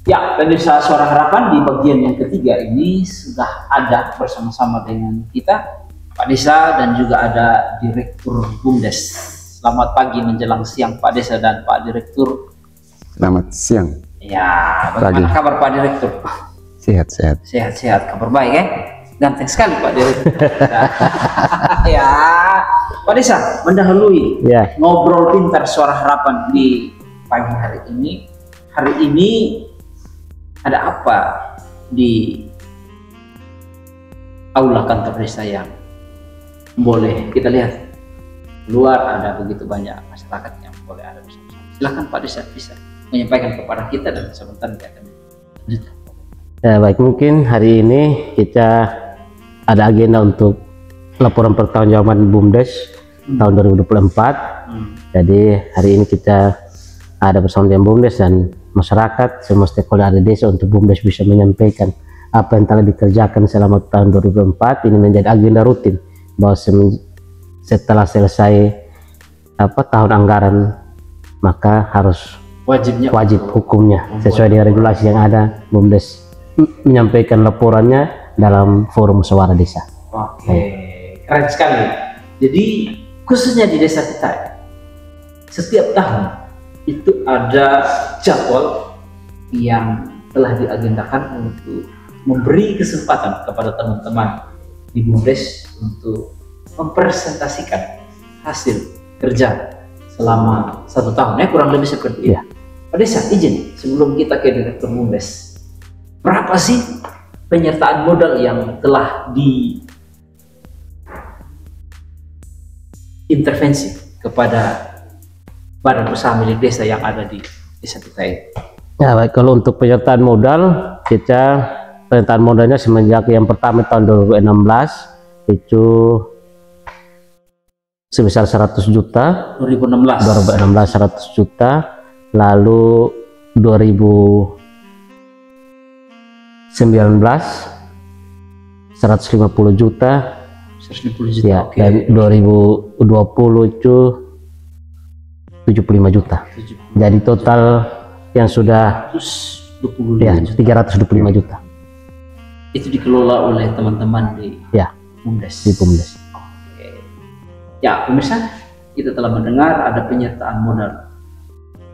Ya, pemirsa Suara Harapan, di bagian yang ketiga ini sudah ada bersama-sama dengan kita Pak Desa dan juga ada Direktur BUMDes. Selamat pagi menjelang siang Pak Desa dan Pak Direktur. Selamat siang. Ya, bagaimana kabar Pak Direktur? Sehat-sehat. Sehat-sehat, kabar baik ya? Ganteng sekali Pak Direktur. Ya, Pak Desa, mendahului ngobrol pintar Suara Harapan di pagi hari ini. Hari ini ada apa di aula kantor desa yang boleh kita lihat? Luar ada begitu banyak masyarakat yang boleh ada bersama-sama. Silakan Pak Desa bisa menyampaikan kepada kita dan sebentar dia akan lanjutkan. Ya, baik, mungkin hari ini kita ada agenda untuk laporan pertanggungjawaban BUMDes tahun 2024. Jadi hari ini kita ada bersama dengan BUMDes dan masyarakat, semua stakeholder desa untuk BUMDes bisa menyampaikan apa yang telah dikerjakan selama tahun 2024. Ini menjadi agenda rutin bahwa setelah selesai tahun anggaran maka harus wajib hukumnya sesuai dengan regulasi yang ada, BUMDes menyampaikan laporannya dalam forum musyawarah desa. Oke, keren sekali. Jadi khususnya di desa kita setiap tahun itu ada jadwal yang telah diagendakan untuk memberi kesempatan kepada teman-teman di BUMDes untuk mempresentasikan hasil kerja selama 1 tahun, ya kurang lebih seperti itu. Pak Desa, izin sebelum kita ke Direktur BUMDes, berapa sih penyertaan modal yang telah diintervensi kepada badan usaha milik desa yang ada di desa kita ini? Ya baik, kalau untuk penyertaan modal, kita penyertaan modalnya semenjak yang pertama tahun 2016 itu sebesar 100 juta. 2016 100 juta, lalu 2019 150 juta, 150 juta, ya, okay. Dan 2020 itu 75 juta. Jadi total yang sudah 325 juta. Itu dikelola oleh teman-teman di BUMDes. Di BUMDes. Oke. Ya, pemirsa, kita telah mendengar ada penyertaan modal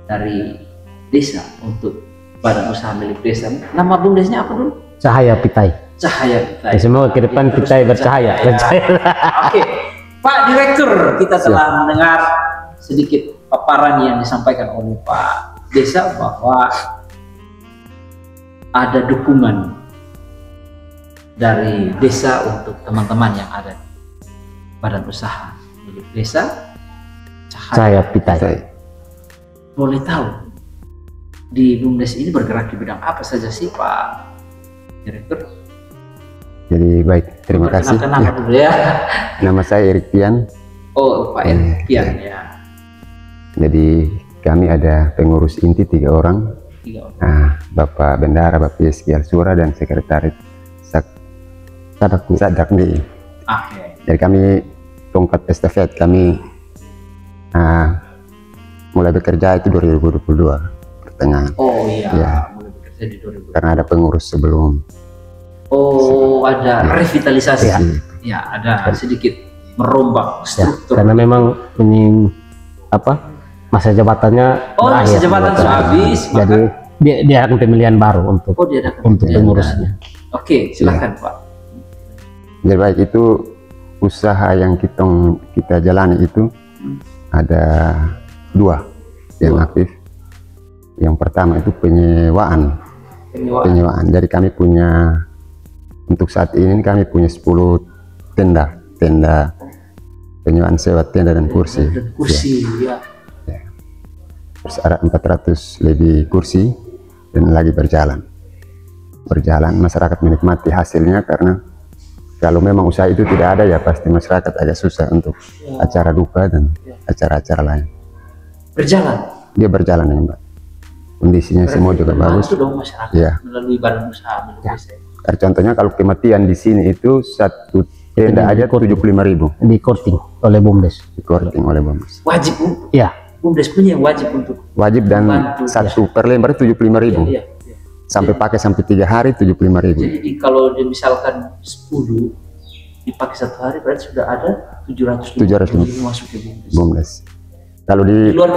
dari desa untuk badan usaha milik desa. Nama BUMDesnya apa dulu? Cahaya Pitai. Cahaya Pitai. Ya, semua ke depan Pitai bercahaya. Oke, Pak Direktur, kita telah mendengar sedikit paparan yang disampaikan oleh Pak Desa bahwa ada dukungan dari desa untuk teman-teman yang ada di badan usaha milik desa Cahaya Pitai. Boleh tahu di BUMDes ini bergerak di bidang apa saja sih Pak Direktur? Jadi baik, terima kasih. Nama dulu ya. Nama saya Erik Pian. Oh, Pak Erik Pian ya. Jadi kami ada pengurus inti 3 orang. 3 orang. Nah, Bapak Bendara, Bapak Yeski Alsura, dan Sekretaris Sadakmi. Jadi kami tongkat estafet kami mulai bekerja itu 2022 pertengahan. Oh iya, ya. Mulai bekerja di 2022. Karena ada pengurus sebelum. Oh, ada revitalisasi. Ya, ada sedikit merombak struktur. Karena memang ini masa jabatannya masa jabatan sudah habis. Jadi dia akan pemilihan baru untuk pengurusnya. Oke, silakan Pak. Jadi baik, itu usaha yang kita jalani itu ada 2 yang aktif. Yang pertama itu penyewaan. Jadi kami punya, untuk saat ini kami punya 10 tenda penyewaan sewa tenda dan kursi. Ya. Terus ada 400 lebih kursi dan lagi berjalan masyarakat menikmati hasilnya, karena kalau memang usaha itu tidak ada ya pasti masyarakat agak susah untuk acara duka dan acara-acara lain. Dia berjalan ya Mbak, kondisinya semua juga bagus. Itu dong masyarakat melalui badan usaha milik desa. Contohnya kalau kematian di sini itu 1 tenda aja 75.000 di korting oleh BUMDes. Wajib ya, BUMDes punya wajib untuk dan membantu, 1 per lembar 75.000. sampai pakai sampai 3 hari 75.000. Jadi kalau misalkan 10 dipakai 1 hari berarti sudah ada 750 masuk ke BUMDes. BUMDes. Kalau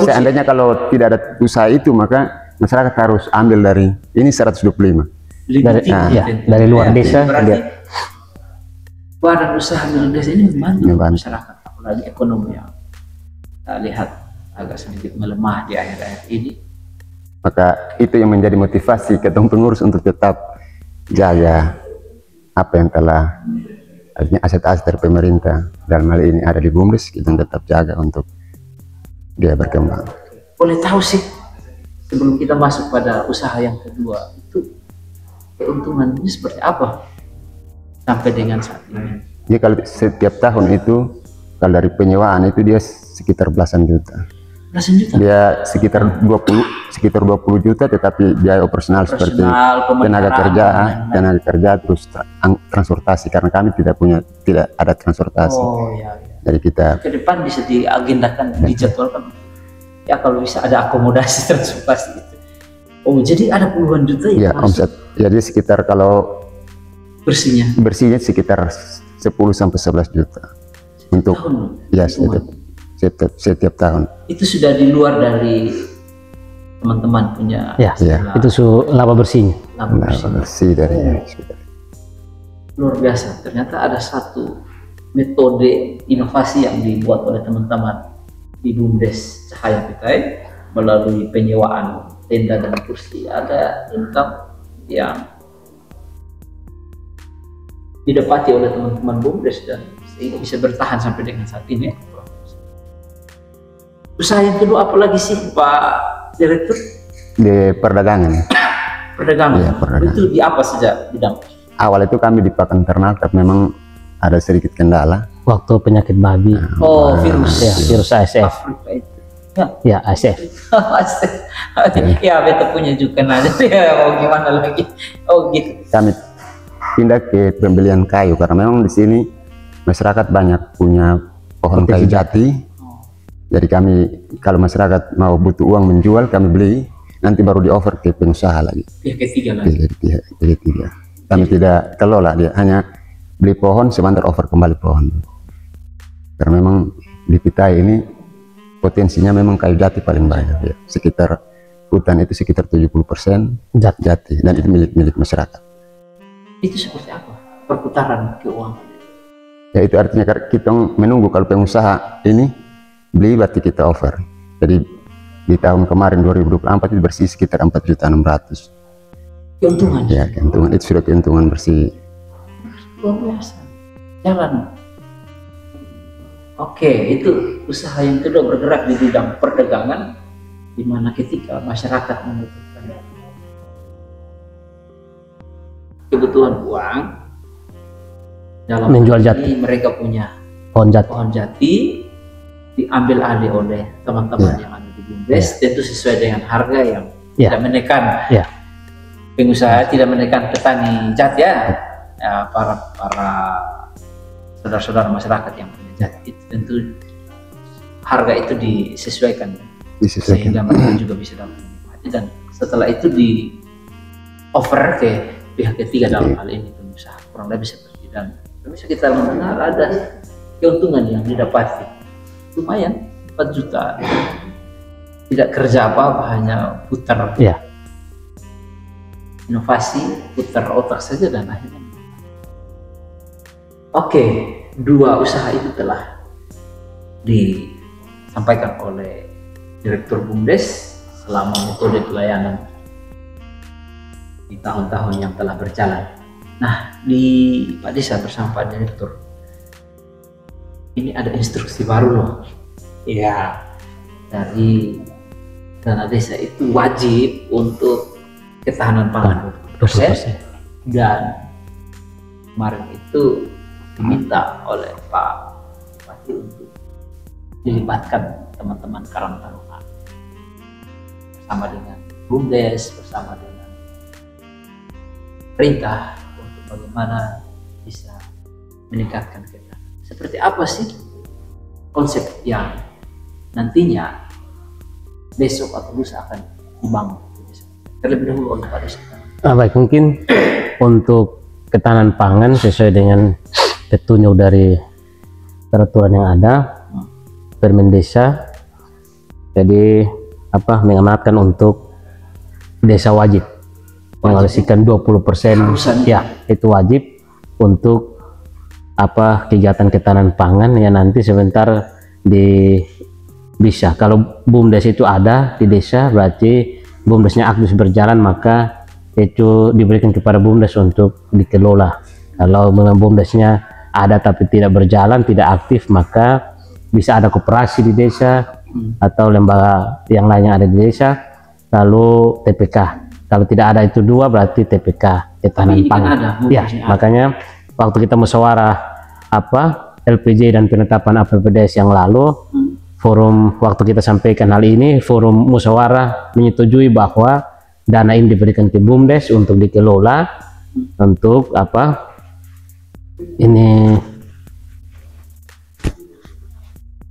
seandainya kalau tidak ada usaha itu, maka masyarakat harus ambil dari ini 125. Dari luar desa. Berarti badan usaha milik desa ini membantu masyarakat, apalagi ekonomi yang kita lihat agak sedikit melemah di akhir-akhir ini. Maka itu yang menjadi motivasi ketemu pengurus untuk tetap jaga apa yang telah artinya aset-aset dari pemerintah dalam hal ini ada di BUMDes, kita tetap jaga untuk dia berkembang. Boleh tahu sih, sebelum kita masuk pada usaha yang kedua, itu keuntungannya seperti apa sampai dengan saat ini? Jadi kalau setiap tahun itu, kalau dari penyewaan itu dia sekitar belasan juta. Belasan juta? Dia sekitar 20 juta, tetapi biaya operasional seperti tenaga kerja, terus transportasi, karena kami tidak ada transportasi. Oh iya. Jadi kita ke depan bisa diagendakan, dijadwalkan. Ya kalau bisa ada akomodasi transportasi itu. Oh jadi ada puluhan juta ya? Omset. Jadi sekitar kalau bersihnya sekitar 10 sampai 11 juta untuk setiap tahun. Itu sudah di luar dari teman-teman punya. Itu laba bersihnya. Laba bersih dari luar biasa. Ternyata ada satu metode inovasi yang dibuat oleh teman-teman di BUMDes Cahaya Pitai melalui penyewaan tenda dan kursi. Ada income yang didapati oleh teman-teman BUMDes dan sehingga bisa bertahan sampai dengan saat ini. Usaha yang kedua apa lagi sih Pak Direktur? Di perdagangan. Perdagangan. Ya, perdagangan. Itu di apa saja bidang? Awal itu kami di pakan ternak, tapi memang ada sedikit kendala. Waktu penyakit babi. Virus. Ya, virus ASF. Ya, ASF. Ya, beta punya juga aja. Ya, mau gimana lagi? Oh gitu. Kami pindah ke pembelian kayu karena memang di sini masyarakat banyak punya pohon kayu jati. Jadi kami kalau masyarakat mau butuh uang menjual, kami beli, nanti baru di offer ke pengusaha lagi. Pihak ketiga lagi. Pihak ketiga. Kami tidak kelola, dia hanya beli pohon sebentar offer kembali pohon. Karena memang di Pitai ini potensinya memang kayu jati paling banyak ya. Sekitar hutan itu sekitar 70% jati dan itu milik masyarakat. Itu seperti apa perputaran keuangan? Ya itu artinya kita menunggu kalau pengusaha ini beli berarti kita offer. Jadi di tahun kemarin 2024 itu bersih sekitar 4.600.000. Keuntungan? Ya keuntungan, itu sudah keuntungan bersih. Luar biasa. Jalan. Oke, itu usaha yang kedua bergerak di bidang perdagangan, di mana ketika masyarakat membutuhkan kebutuhan uang dalam menjual jati, mereka punya pohon jati diambil alih oleh teman-teman yang ada di BUMDes, tentu sesuai dengan harga yang tidak menekan pengusaha, tidak menekan petani jati para saudara-saudara masyarakat yang punya jati, tentu harga itu disesuaikan sehingga mereka juga bisa dapat menikmati, dan setelah itu di offer ke pihak ketiga dalam hal ini pengusaha, kurang lebih seperti. Dan bisa kita mendengar ada keuntungan yang didapati lumayan 4 juta, tidak kerja apa-apa, hanya putar inovasi, putar otak saja, dan akhirnya dua usaha itu telah disampaikan oleh Direktur BUMDes selama metode pelayanan di tahun-tahun yang telah berjalan. Nah, di Pak Desa bersama Pak Direktur, ini ada instruksi baru loh. Ya, dari dana desa itu wajib untuk ketahanan pangan 20%, dan kemarin itu diminta oleh Pak Bupati untuk dilibatkan teman-teman Karang Taruna bersama dengan BUMDes, bersama dengan perintah untuk bagaimana bisa meningkatkan ketahanan. Seperti apa sih konsep yang nantinya besok atau lusa akan dibangun? Terlebih dahulu oleh Pak Desa. Baik, mungkin untuk ketahanan pangan sesuai dengan petunjuk dari peraturan yang ada Permen Desa, jadi mengamanatkan untuk desa wajib mengalokasikan 20%, ya itu wajib untuk kegiatan ketahanan pangan yang nanti sebentar bisa kalau BUMDes itu ada di desa, berarti BUMDesnya aktif berjalan, maka itu diberikan kepada BUMDes untuk dikelola. Kalau memang BUMDesnya ada tapi tidak berjalan, tidak aktif, maka bisa ada koperasi di desa atau lembaga yang lain yang ada di desa, lalu TPK. Kalau tidak ada itu dua, berarti TPK ketahanan pangan. Ya, makanya waktu kita musyawarah LPJ dan penetapan APBDes yang lalu, forum waktu kita sampaikan hal ini, forum musyawarah menyetujui bahwa dana ini diberikan ke BUMDes untuk dikelola untuk ini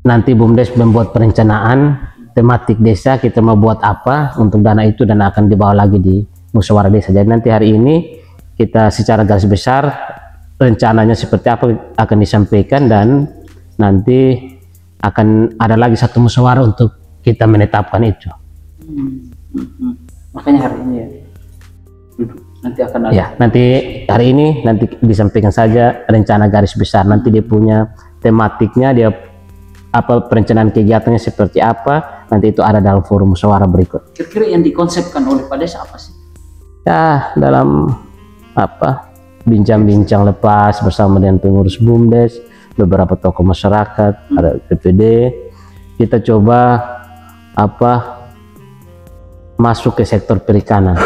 nanti BUMDes membuat perencanaan tematik desa, kita mau buat apa untuk dana itu, dan akan dibawa lagi di musyawarah desa. Jadi nanti hari ini kita secara garis besar rencananya seperti apa akan disampaikan, dan nanti akan ada lagi satu musyawarah untuk kita menetapkan itu. Makanya hari ini ya nanti akan ada. Ya, nanti hari ini nanti disampaikan saja rencana garis besar. Nanti dia punya tematiknya, dia perencanaan kegiatannya seperti apa, nanti itu ada dalam forum musyawarah berikut. Kira-kira yang dikonsepkan oleh Pak Desa apa sih? Ya, dalam bincang-bincang lepas bersama dengan pengurus BUMDes, beberapa tokoh masyarakat, ada PPD, kita coba masuk ke sektor perikanan.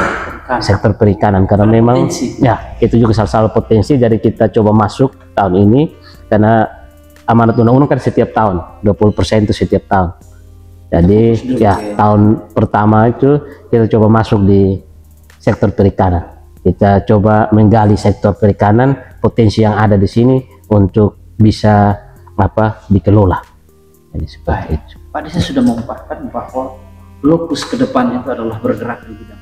Sektor perikanan karena memang potensi. Ya itu juga salah satu potensi, jadi kita coba masuk tahun ini karena amanat undang-undang kan setiap tahun 20% itu setiap tahun. Jadi ya tahun pertama itu kita coba masuk di sektor perikanan. Kita coba menggali sektor perikanan, potensi yang ada di sini untuk bisa dikelola. Jadi seperti itu. Pak Desa sudah memaparkan bahwa lokus ke depan itu adalah bergerak di bidang.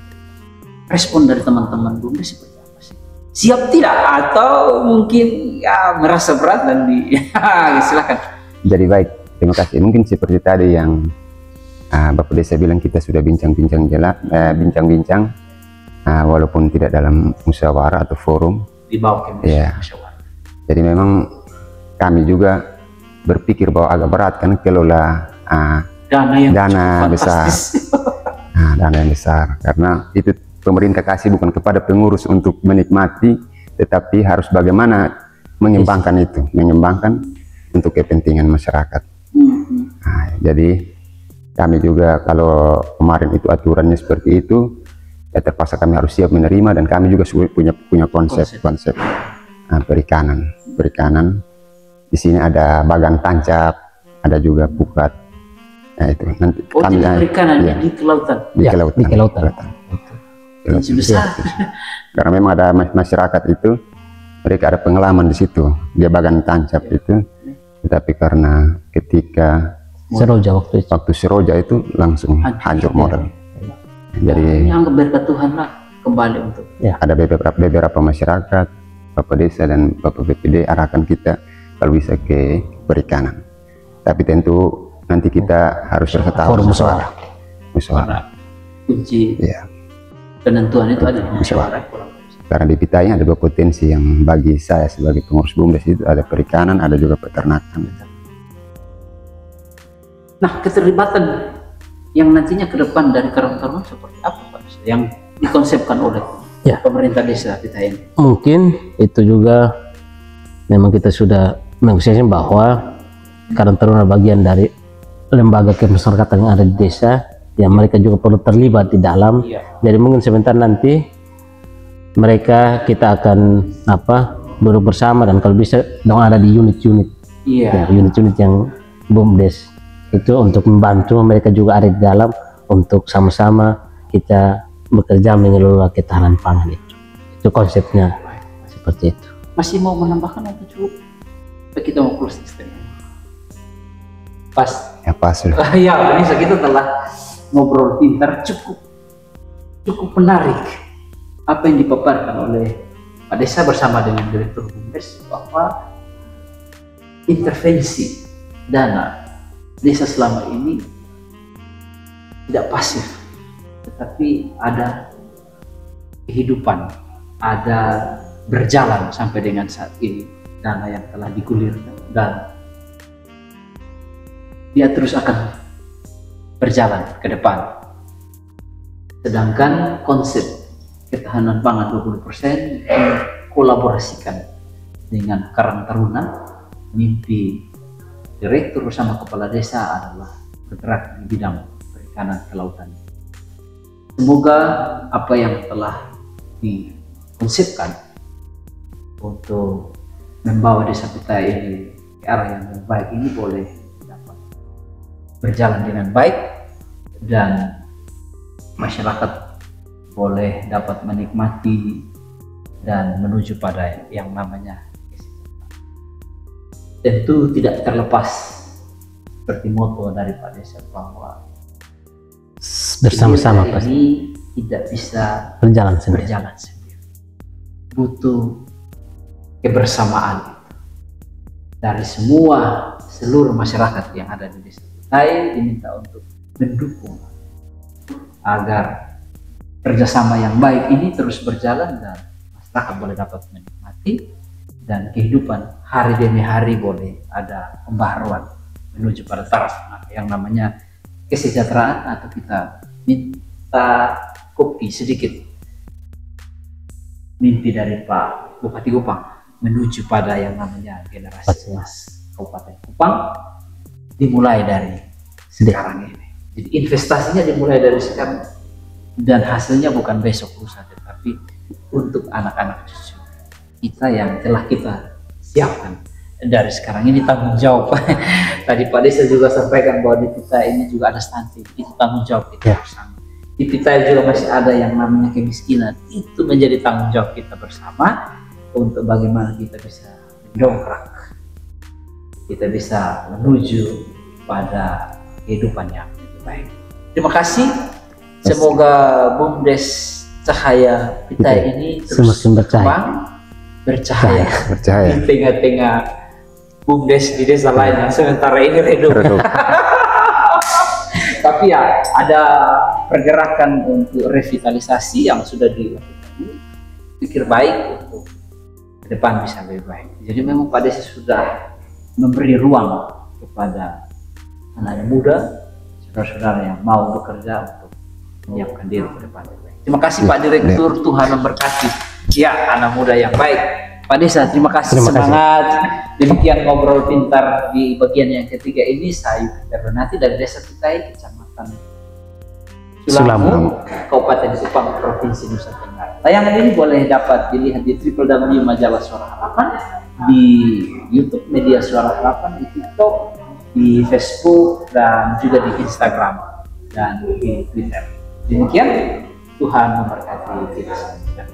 Respon dari teman-teman BUMDes seperti apa sih? Siap tidak? Atau mungkin ya merasa berat dan silakan. Jadi baik, terima kasih. Mungkin seperti tadi yang Bapak Desa bilang, kita sudah bincang-bincang walaupun tidak dalam musyawarah atau forum di bawah musyawarah. Jadi memang kami juga berpikir bahwa agak berat kan kelola dana besar. Dana yang besar, karena itu pemerintah kasih bukan kepada pengurus untuk menikmati, tetapi harus bagaimana mengembangkan itu, mengembangkan untuk kepentingan masyarakat. Jadi kami juga kalau kemarin itu aturannya seperti itu, ya terpaksa kami harus siap menerima, dan kami juga punya konsep perikanan. Di sini ada bagang tancap, ada juga pukat. Nah itu nanti kami perikanan di kelautan. Di kelautan. Karena memang ada masyarakat itu, mereka ada pengalaman di situ, dia bagan tancap itu, tetapi karena ketika waktu Seroja itu langsung hancur modal. Jadi yang berkat Tuhan lah kembali untuk. Ada beberapa masyarakat, Bapak Desa dan Bapak BPD arahkan kita kalau bisa ke perikanan. Tapi tentu nanti kita harus bersetahun musyawarah. Kunci. Penentuan itu ada di musyawarah. Karena di kita ini ada dua potensi yang bagi saya sebagai pengurus BUMDes itu, ada perikanan, ada juga peternakan. Nah, keterlibatan yang nantinya ke depan dari karang-taruna seperti apa Pak, yang dikonsepkan oleh pemerintah desa kita ini? Mungkin itu juga memang kita sudah mengusahakan bahwa Karang Taruna bagian dari lembaga kemasyarakatan yang ada di desa, yang mereka juga perlu terlibat di dalam. Jadi mungkin sebentar nanti mereka kita akan duduk bersama, dan kalau bisa dong ada di unit-unit, unit-unit yang BUMDes itu untuk membantu mereka juga ada di dalam untuk sama-sama kita bekerja mengelola ketahanan pangan itu. Itu konsepnya seperti itu. Masih mau menambahkan atau cukup? Kita mau closing statement. Pas. Ya pas sudah. Ya, Vanessa, kita telah ngobrol pintar, cukup menarik. apa yang dipaparkan oleh Pak Desa bersama dengan Direktur BUMDes bahwa intervensi dana desa selama ini tidak pasif, tetapi ada kehidupan, ada berjalan sampai dengan saat ini dana yang telah digulirkan, dan dia terus akan berjalan ke depan. Sedangkan konsep ketahanan pangan 20% kolaborasikan dengan Karang Taruna, mimpi direktur bersama kepala desa adalah bergerak di bidang perikanan kelautan. Semoga apa yang telah dikonsepkan untuk membawa desa kita ini ke arah yang lebih baik ini boleh dapat berjalan dengan baik, dan masyarakat boleh dapat menikmati dan menuju pada yang namanya kesejahteraan. Tentu tidak terlepas seperti moto dari Pak Desa bahwa bersama-sama pasti ini tidak bisa berjalan sendiri. Butuh kebersamaan dari seluruh masyarakat yang ada di desa. Saya diminta untuk mendukung agar kerjasama yang baik ini terus berjalan dan masyarakat boleh dapat menikmati, dan kehidupan hari demi hari boleh ada pembaharuan menuju pada taraf yang namanya kesejahteraan, atau kita minta kopi sedikit mimpi dari Pak Bupati Kupang menuju pada yang namanya generasi emas Kabupaten Kupang dimulai dari sekarang ini. Jadi investasinya dimulai dari sekarang, dan hasilnya bukan besok lusa, tetapi untuk anak-anak cucu kita yang telah kita siapkan dari sekarang. Ini tanggung jawab. Tadi Pak Desa juga sampaikan bahwa di kita ini juga ada stunting, itu tanggung jawab kita bersama. Di kita juga masih ada yang namanya kemiskinan, itu menjadi tanggung jawab kita bersama untuk bagaimana kita bisa mendongkrak, kita bisa menuju pada kehidupan yang lebih baik. Terima kasih. Semoga BUMDes Cahaya Pitai ini terus semakin bercahaya di tengah-tengah BUMDes di desa lain yang sementara ini redup. Tapi ya ada pergerakan untuk revitalisasi yang sudah dilakukan. Pikir baik untuk ke depan bisa lebih baik. Jadi memang Pak Desa sudah memberi ruang kepada anak muda, saudara-saudara yang mau bekerja untuk menyiapkan diri ke depan. Terima kasih Pak Direktur, Tuhan memberkati. Ya, anak muda yang baik. Pak Desa, terima kasih, semangat. Demikian ngobrol pintar di bagian yang ketiga ini. Saya Bernati dari Desa Pitai, Kecamatan Sulamu, Kabupaten Kupang, Provinsi Nusa Tenggara. Tayangan ini boleh dapat dilihat di www Majalah Suara Harapan, di YouTube Media Suara Harapan, di TikTok, di Facebook, dan juga di Instagram dan di Twitter. Demikian, Tuhan memberkati kita semua.